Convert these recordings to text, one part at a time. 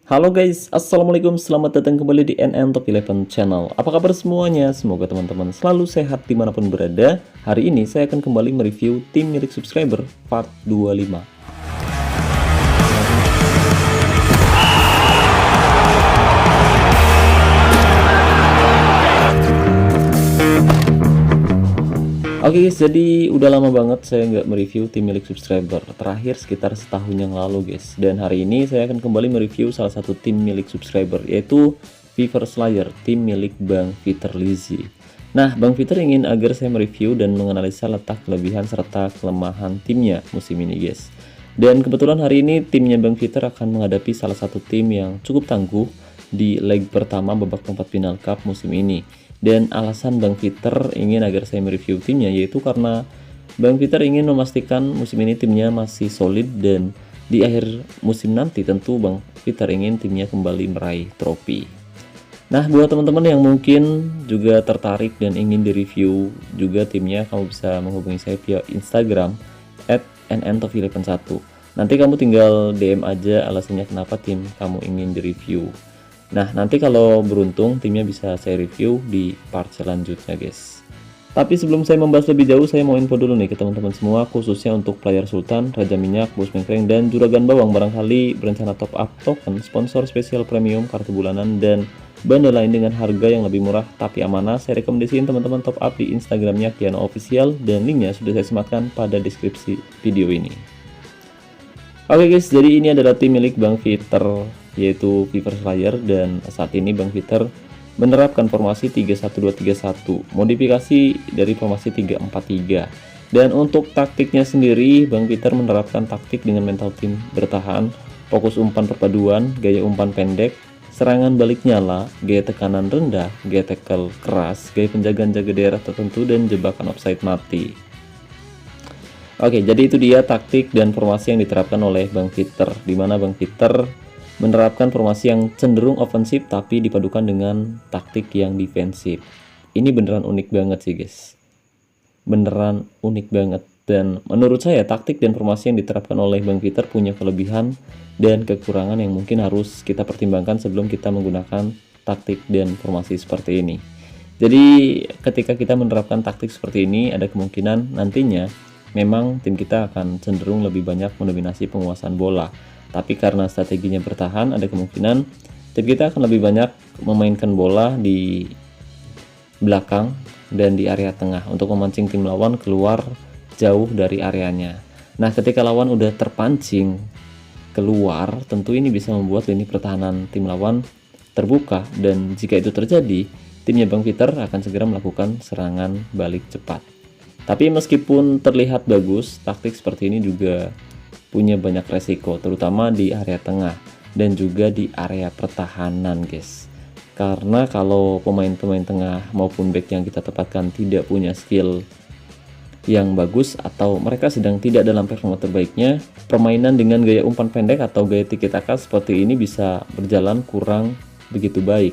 Halo guys, assalamualaikum, selamat datang kembali di NN Top 11 Channel. Apa kabar semuanya? Semoga teman-teman selalu sehat dimanapun berada. Hari ini saya akan kembali mereview tim milik subscriber part 25. Oke guys, jadi udah lama banget saya nggak mereview tim milik subscriber. Terakhir sekitar setahun yang lalu guys. Dan hari ini saya akan kembali mereview salah satu tim milik subscriber, yaitu Fever Slayer, tim milik Bang Peter Lizzy. Nah, Bang Peter ingin agar saya mereview dan menganalisa letak kelebihan serta kelemahan timnya musim ini guys. Dan kebetulan hari ini timnya Bang Peter akan menghadapi salah satu tim yang cukup tangguh di leg pertama babak perempat final cup musim ini. Dan alasan Bang Peter ingin agar saya mereview timnya yaitu karena Bang Peter ingin memastikan musim ini timnya masih solid, dan di akhir musim nanti tentu Bang Peter ingin timnya kembali meraih trofi. Nah, buat teman-teman yang mungkin juga tertarik dan ingin direview juga timnya, kamu bisa menghubungi saya via Instagram @nntop11. Nanti kamu tinggal DM aja alasannya kenapa tim kamu ingin direview. Nah, nanti kalau beruntung timnya bisa saya review di part selanjutnya guys. Tapi sebelum saya membahas lebih jauh, saya mau info dulu nih ke teman-teman semua, khususnya untuk player Sultan, Raja Minyak, Bos Mengkreng, dan Juragan Bawang barangkali berencana top up token, sponsor spesial premium, kartu bulanan, dan bundle lain dengan harga yang lebih murah tapi amanah. Saya rekomendasiin teman-teman top up di Instagramnya Kiano Official, dan linknya sudah saya sematkan pada deskripsi video ini. Oke guys, jadi ini adalah tim milik Bang Peter, yaitu Fever Slayer, dan saat ini Bang Peter menerapkan formasi 3-1-2-3-1, modifikasi dari formasi 3-4-3. Dan untuk taktiknya sendiri, Bang Peter menerapkan taktik dengan mental tim bertahan, fokus umpan perpaduan, gaya umpan pendek, serangan balik nyala, gaya tekanan rendah, gaya tackle keras, gaya penjagaan jaga daerah tertentu, dan jebakan offside mati. Oke, jadi itu dia taktik dan formasi yang diterapkan oleh Bang Peter, di mana Bang Peter menerapkan formasi yang cenderung ofensif tapi dipadukan dengan taktik yang defensif. Ini beneran unik banget sih guys, beneran unik banget. Dan menurut saya taktik dan formasi yang diterapkan oleh Bang Peter punya kelebihan dan kekurangan yang mungkin harus kita pertimbangkan sebelum kita menggunakan taktik dan formasi seperti ini. Jadi ketika kita menerapkan taktik seperti ini, ada kemungkinan nantinya memang tim kita akan cenderung lebih banyak mendominasi penguasaan bola. Tapi karena strateginya bertahan, ada kemungkinan tim kita akan lebih banyak memainkan bola di belakang dan di area tengah untuk memancing tim lawan keluar jauh dari areanya. Nah, ketika lawan udah terpancing keluar, tentu ini bisa membuat lini pertahanan tim lawan terbuka, dan jika itu terjadi, timnya Bang Peter akan segera melakukan serangan balik cepat. Tapi meskipun terlihat bagus, taktik seperti ini juga punya banyak resiko, terutama di area tengah dan juga di area pertahanan guys. Karena kalau pemain-pemain tengah maupun back yang kita tempatkan tidak punya skill yang bagus atau mereka sedang tidak dalam performa terbaiknya, permainan dengan gaya umpan pendek atau gaya tiki taka seperti ini bisa berjalan kurang begitu baik.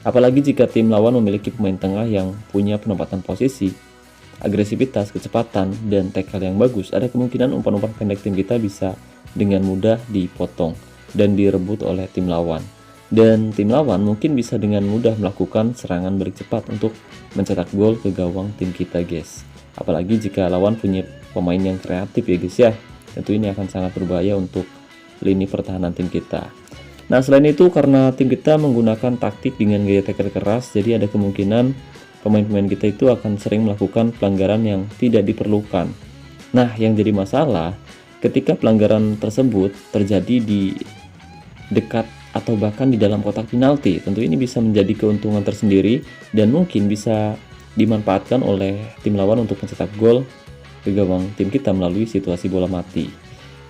Apalagi jika tim lawan memiliki pemain tengah yang punya penempatan posisi, agresivitas, kecepatan, dan tackle yang bagus, ada kemungkinan umpan-umpan pendek tim kita bisa dengan mudah dipotong dan direbut oleh tim lawan. Dan tim lawan mungkin bisa dengan mudah melakukan serangan balik cepat untuk mencetak gol ke gawang tim kita guys. Apalagi jika lawan punya pemain yang kreatif ya guys ya, tentu ini akan sangat berbahaya untuk lini pertahanan tim kita. Nah, selain itu karena tim kita menggunakan taktik dengan gaya tackle keras, jadi ada kemungkinan pemain-pemain kita itu akan sering melakukan pelanggaran yang tidak diperlukan. Nah, yang jadi masalah ketika pelanggaran tersebut terjadi di dekat atau bahkan di dalam kotak penalti. Tentu ini bisa menjadi keuntungan tersendiri dan mungkin bisa dimanfaatkan oleh tim lawan untuk mencetak gol ke gawang tim kita melalui situasi bola mati.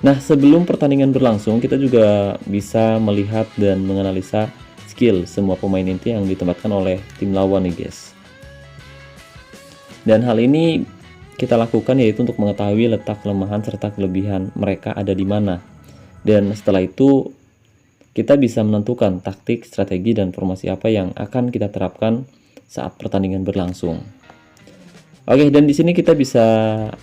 Nah, sebelum pertandingan berlangsung, kita juga bisa melihat dan menganalisa skill semua pemain inti yang ditempatkan oleh tim lawan nih guys. Dan hal ini kita lakukan yaitu untuk mengetahui letak kelemahan serta kelebihan mereka ada di mana. Dan setelah itu kita bisa menentukan taktik, strategi, dan formasi apa yang akan kita terapkan saat pertandingan berlangsung. Oke, dan di sini kita bisa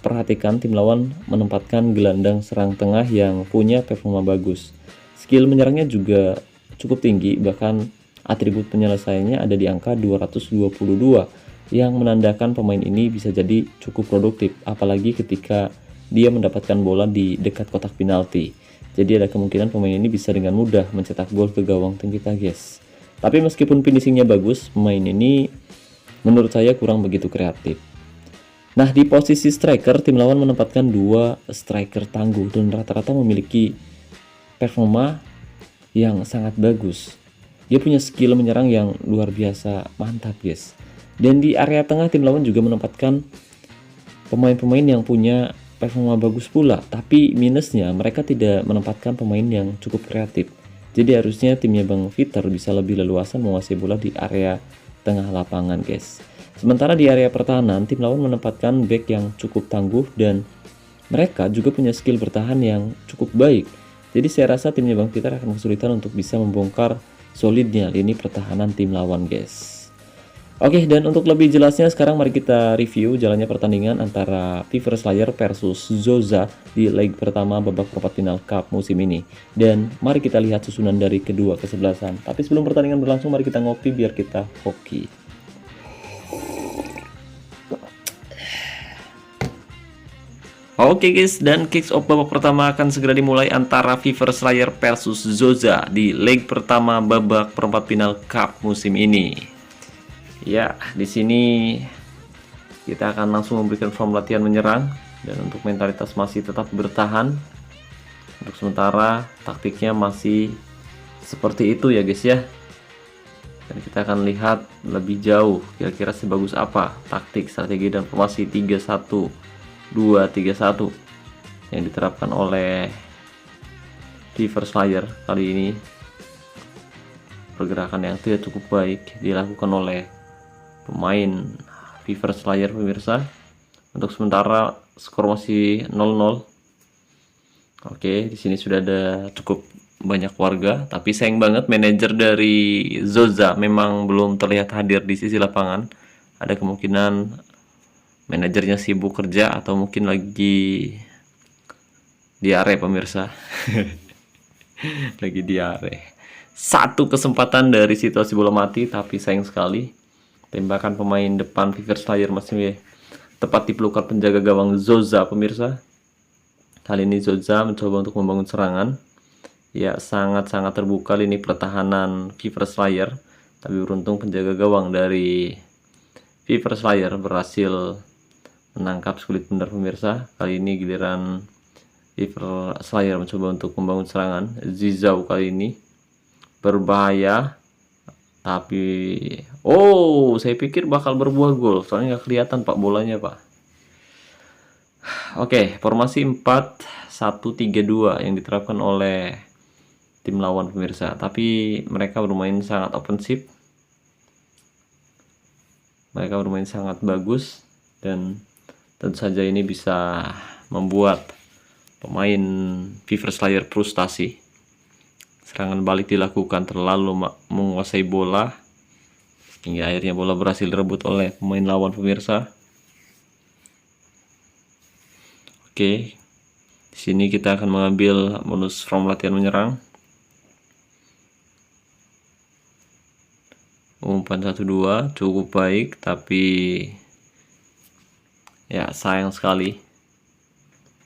perhatikan tim lawan menempatkan gelandang serang tengah yang punya performa bagus. Skill menyerangnya juga cukup tinggi, bahkan atribut penyelesaiannya ada di angka 222 yang menandakan pemain ini bisa jadi cukup produktif, apalagi ketika dia mendapatkan bola di dekat kotak penalti. Jadi ada kemungkinan pemain ini bisa dengan mudah mencetak gol ke gawang tim kita, guys. Tapi meskipun finishingnya bagus, pemain ini menurut saya kurang begitu kreatif. Nah, di posisi striker, tim lawan menempatkan 2 striker tangguh dan rata-rata memiliki performa yang sangat bagus. Dia punya skill menyerang yang luar biasa mantap, guys. Dan di area tengah, tim lawan juga menempatkan pemain-pemain yang punya performa bagus pula. Tapi minusnya, mereka tidak menempatkan pemain yang cukup kreatif. Jadi harusnya timnya Bang Vitor bisa lebih leluasa menguasai bola di area tengah lapangan, guys. Sementara di area pertahanan, tim lawan menempatkan back yang cukup tangguh dan mereka juga punya skill bertahan yang cukup baik. Jadi saya rasa timnya Bang Vitor akan kesulitan untuk bisa membongkar solidnya lini pertahanan tim lawan, guys. Oke, dan untuk lebih jelasnya sekarang mari kita review jalannya pertandingan antara Fever Slayer versus Zoza di leg pertama babak perempat final Cup musim ini. Dan mari kita lihat susunan dari kedua kesebelasan. Tapi sebelum pertandingan berlangsung, mari kita ngopi biar kita hoki. Oke guys, dan kick off babak pertama akan segera dimulai antara Fever Slayer versus Zoza di leg pertama babak perempat final Cup musim ini. Ya, di sini kita akan langsung memberikan form latihan menyerang dan untuk mentalitas masih tetap bertahan. Untuk sementara taktiknya masih seperti itu ya guys ya. Dan kita akan lihat lebih jauh kira-kira sebagus apa taktik, strategi dan formasi 3-1-2-3-1 yang diterapkan oleh Fever Slayer kali ini. Pergerakan yang tidak cukup baik dilakukan oleh pemain Fever Slayer, pemirsa. Untuk sementara skor masih 0-0. Oke, di sini sudah ada cukup banyak warga, tapi sayang banget manajer dari Zoza memang belum terlihat hadir di sisi lapangan. Ada kemungkinan manajernya sibuk kerja atau mungkin lagi diare, pemirsa. Lagi diare. Satu kesempatan dari situasi bola mati, tapi sayang sekali tembakan pemain depan Fever Slayer masih tepat di pelukan penjaga gawang Zoza, pemirsa. Kali ini Zoza mencoba untuk membangun serangan. Ya, sangat-sangat terbuka lini pertahanan Fever Slayer, tapi beruntung penjaga gawang dari Fever Slayer berhasil menangkap sulit benar, pemirsa. Kali ini giliran Fever Slayer mencoba untuk membangun serangan. Zizou kali ini berbahaya, tapi saya pikir bakal berbuah gol, soalnya nggak kelihatan pak bolanya pak. Oke, formasi 4-1-3-2 yang diterapkan oleh tim lawan, pemirsa, tapi mereka bermain sangat offensif, mereka bermain sangat bagus, dan tentu saja ini bisa membuat pemain Fever Slayer frustasi. Serangan balik dilakukan terlalu menguasai bola hingga akhirnya bola berhasil direbut oleh pemain lawan, pemirsa. Oke, di sini kita akan mengambil bonus from latihan menyerang. Umpan 1-2 cukup baik, tapi ya sayang sekali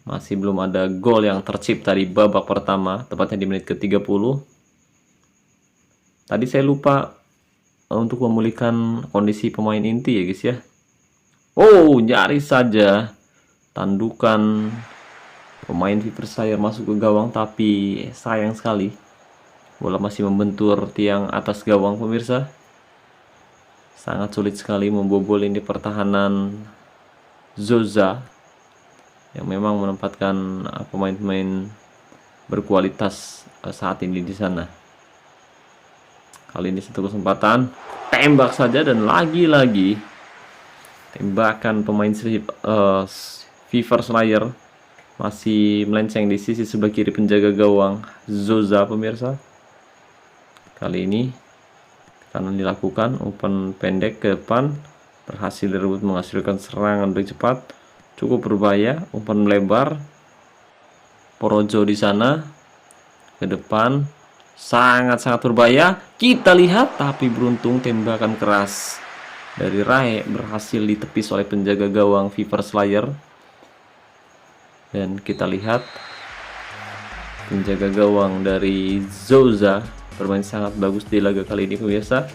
masih belum ada gol yang tercipta di babak pertama, tepatnya di menit ke-30. Tadi saya lupa untuk memulihkan kondisi pemain inti ya guys ya. Nyaris saja tandukan pemain Fever Slayer masuk ke gawang, tapi sayang sekali bola masih membentur tiang atas gawang, pemirsa. Sangat sulit sekali membobol ini pertahanan Zoza yang memang menempatkan pemain-pemain berkualitas saat ini di sana. Kali ini satu kesempatan, tembak saja, dan lagi-lagi tembakan pemain Fever Slayer masih melenceng di sisi sebelah kiri penjaga gawang Zoza, pemirsa. Kali ini karena dilakukan umpan pendek ke depan, berhasil direbut, menghasilkan serangan back cepat cukup berbahaya. Umpan melebar, Porojo di sana ke depan, sangat-sangat berbahaya. Kita lihat, tapi beruntung tembakan keras dari Rae berhasil ditepis oleh penjaga gawang Viper Slayer. Dan kita lihat penjaga gawang dari Zoza bermain sangat bagus di laga kali ini pemirsa.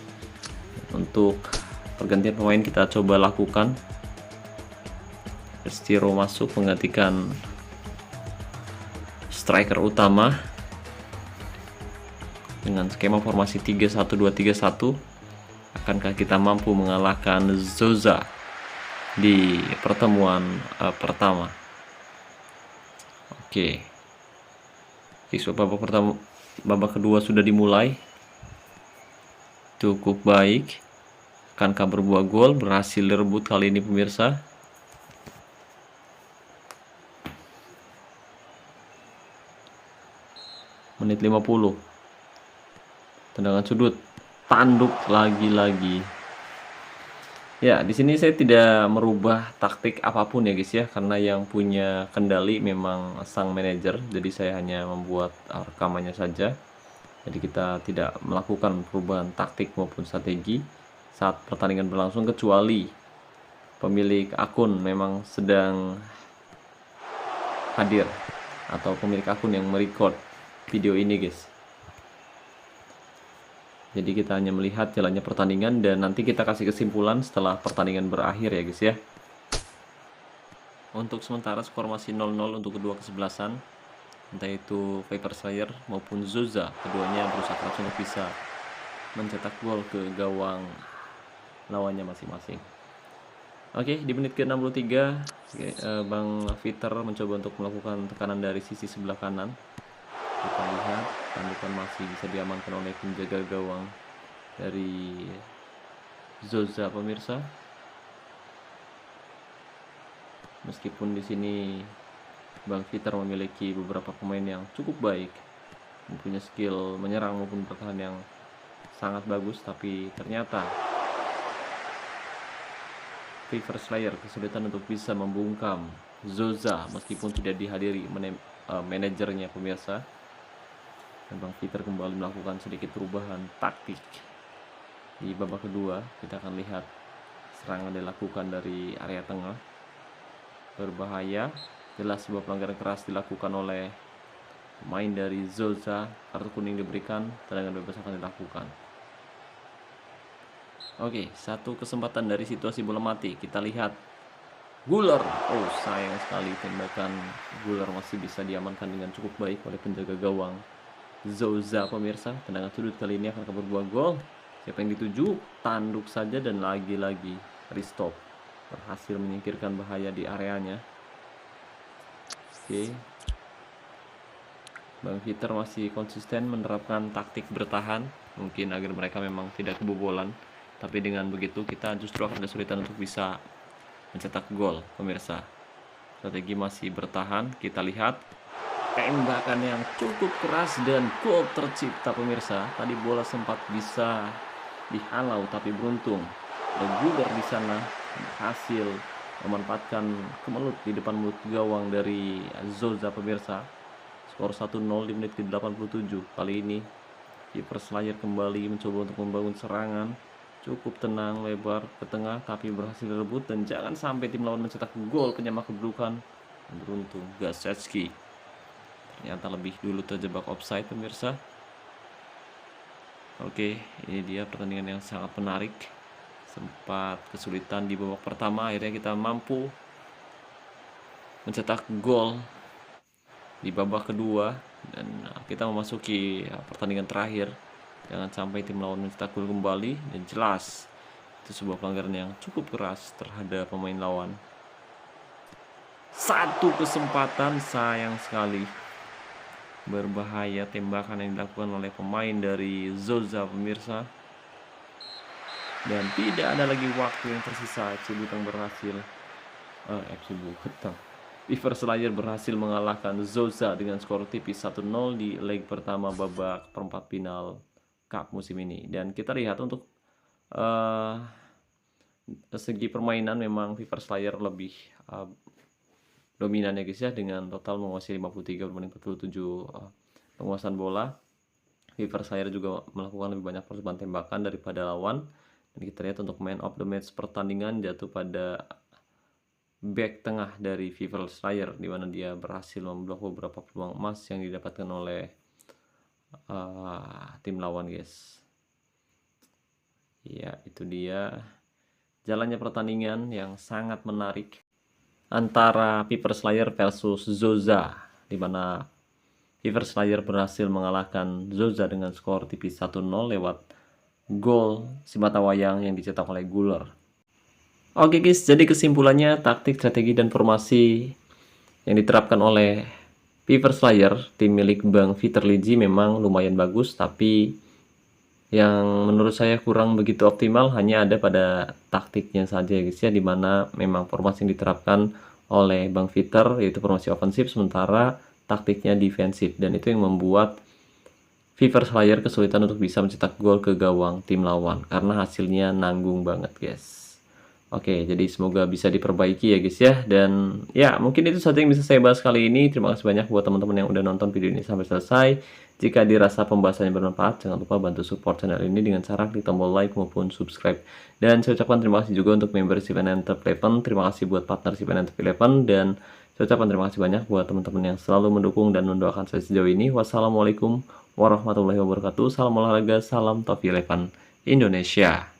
Untuk pergantian pemain kita coba lakukan. Estiro masuk menggantikan striker utama dengan skema formasi 3-1-2-3-1. Akankah kita mampu mengalahkan Zoza di pertemuan pertama? Oke. Babak pertama, babak kedua sudah dimulai. Cukup baik. Akankah berbuah gol? Berhasil direbut kali ini pemirsa. Menit 50. Tendangan sudut, tanduk lagi-lagi. Ya, di sini saya tidak merubah taktik apapun ya guys ya, karena yang punya kendali memang sang manajer. Jadi saya hanya membuat rekamannya saja. Jadi kita tidak melakukan perubahan taktik maupun strategi saat pertandingan berlangsung, kecuali pemilik akun memang sedang hadir atau pemilik akun yang merecord video ini guys. Jadi kita hanya melihat jalannya pertandingan dan nanti kita kasih kesimpulan setelah pertandingan berakhir ya guys ya. Untuk sementara skor masih 0-0 untuk kedua kesebelasan, entah itu Viper Slayer maupun Zoza. Keduanya berusaha keras untuk bisa mencetak gol ke gawang lawannya masing-masing. Oke, di menit ke-63 Bang Fitter mencoba untuk melakukan tekanan dari sisi sebelah kanan. Kita lihat tandukan masih bisa diamankan oleh penjaga gawang dari Zoza pemirsa. Meskipun di sini Bang Fitter memiliki beberapa pemain yang cukup baik, mempunyai skill menyerang maupun bertahan yang sangat bagus, tapi ternyata Viper Slayer kesulitan untuk bisa membungkam Zoza meskipun tidak dihadiri manajernya pemirsa. Dan Bang Fitter kembali melakukan sedikit perubahan taktik di babak kedua. Kita akan lihat serangan dilakukan dari area tengah, berbahaya. Jelas sebuah pelanggaran keras dilakukan oleh pemain dari Zoza. Kartu kuning diberikan, tendangan bebas akan dilakukan. Oke, satu kesempatan dari situasi bola mati. Kita lihat Guler. Oh, sayang sekali tembakan Guler masih bisa diamankan dengan cukup baik oleh penjaga gawang Zoza pemirsa. Tendangan sudut kali ini akan berbuah gol. Siapa yang dituju? Tanduk saja dan lagi-lagi restop. Berhasil menyingkirkan bahaya di areanya. Oke. Bang Fitter masih konsisten menerapkan taktik bertahan. Mungkin agar mereka memang tidak kebobolan. Tapi dengan begitu kita justru akan kesulitan untuk bisa mencetak gol pemirsa. Strategi masih bertahan. Kita lihat tembakan yang cukup keras dan gol tercipta pemirsa. Tadi bola sempat bisa dihalau tapi beruntung Guler di sana berhasil memanfaatkan kemelut di depan mulut gawang dari Zoza pemirsa. Skor 1-0 di menit ke-87. Kali ini Viper Slayer kembali mencoba untuk membangun serangan. Cukup tenang, lebar ke tengah tapi berhasil direbut dan jangan sampai tim lawan mencetak gol penyama kedudukan. Beruntung Gasecki ternyata lebih dulu terjebak offside pemirsa. Oke, ini dia pertandingan yang sangat menarik. Sempat kesulitan di babak pertama, akhirnya kita mampu mencetak gol di babak kedua dan kita memasuki pertandingan terakhir. Jangan sampai tim lawan mencetak gol kembali, dan jelas itu sebuah pelanggaran yang cukup keras terhadap pemain lawan. Satu kesempatan, sayang sekali. Berbahaya tembakan yang dilakukan oleh pemain dari Zoza pemirsa. Dan tidak ada lagi waktu yang tersisa. FC Butang berhasil Viper Slayer berhasil mengalahkan Zoza dengan skor tipis 1-0 di leg pertama babak perempat final Cup musim ini. Dan kita lihat untuk segi permainan memang Viper Slayer lebih dominan ya guys ya, dengan total menguasai 53 berbanding 47 penguasaan bola. Fever Slayer juga melakukan lebih banyak percobaan tembakan daripada lawan. Dan kita lihat untuk man of the match pertandingan jatuh pada back tengah dari Fever Slayer, di mana dia berhasil memblok beberapa peluang emas yang didapatkan oleh tim lawan, guys. Ya, itu dia jalannya pertandingan yang sangat menarik antara Fever Slayer versus Zoza, di mana Fever Slayer berhasil mengalahkan Zoza dengan skor tipis 1-0 lewat gol Simatawayang yang dicetak oleh Guler. Oke guys, jadi kesimpulannya taktik, strategi, dan formasi yang diterapkan oleh Fever Slayer, tim milik Bang Peter Ligi, memang lumayan bagus, tapi yang menurut saya kurang begitu optimal hanya ada pada taktiknya saja guys ya, dimana memang formasi yang diterapkan oleh Bang Peter yaitu formasi ofensif, sementara taktiknya defensif, dan itu yang membuat Fever Slayer kesulitan untuk bisa mencetak gol ke gawang tim lawan karena hasilnya nanggung banget guys. Oke, jadi semoga bisa diperbaiki ya guys ya. Dan ya, mungkin itu saja yang bisa saya bahas kali ini. Terima kasih banyak buat teman-teman yang udah nonton video ini sampai selesai. Jika dirasa pembahasannya bermanfaat, jangan lupa bantu support channel ini dengan cara klik tombol like maupun subscribe. Dan saya ucapkan terima kasih juga untuk membership Antep 11. Terima kasih buat partnership Antep 11. Dan saya ucapkan terima kasih banyak buat teman-teman yang selalu mendukung dan mendoakan saya sejauh ini. Wassalamualaikum warahmatullahi wabarakatuh. Salam olahraga, salam Top 11 Indonesia.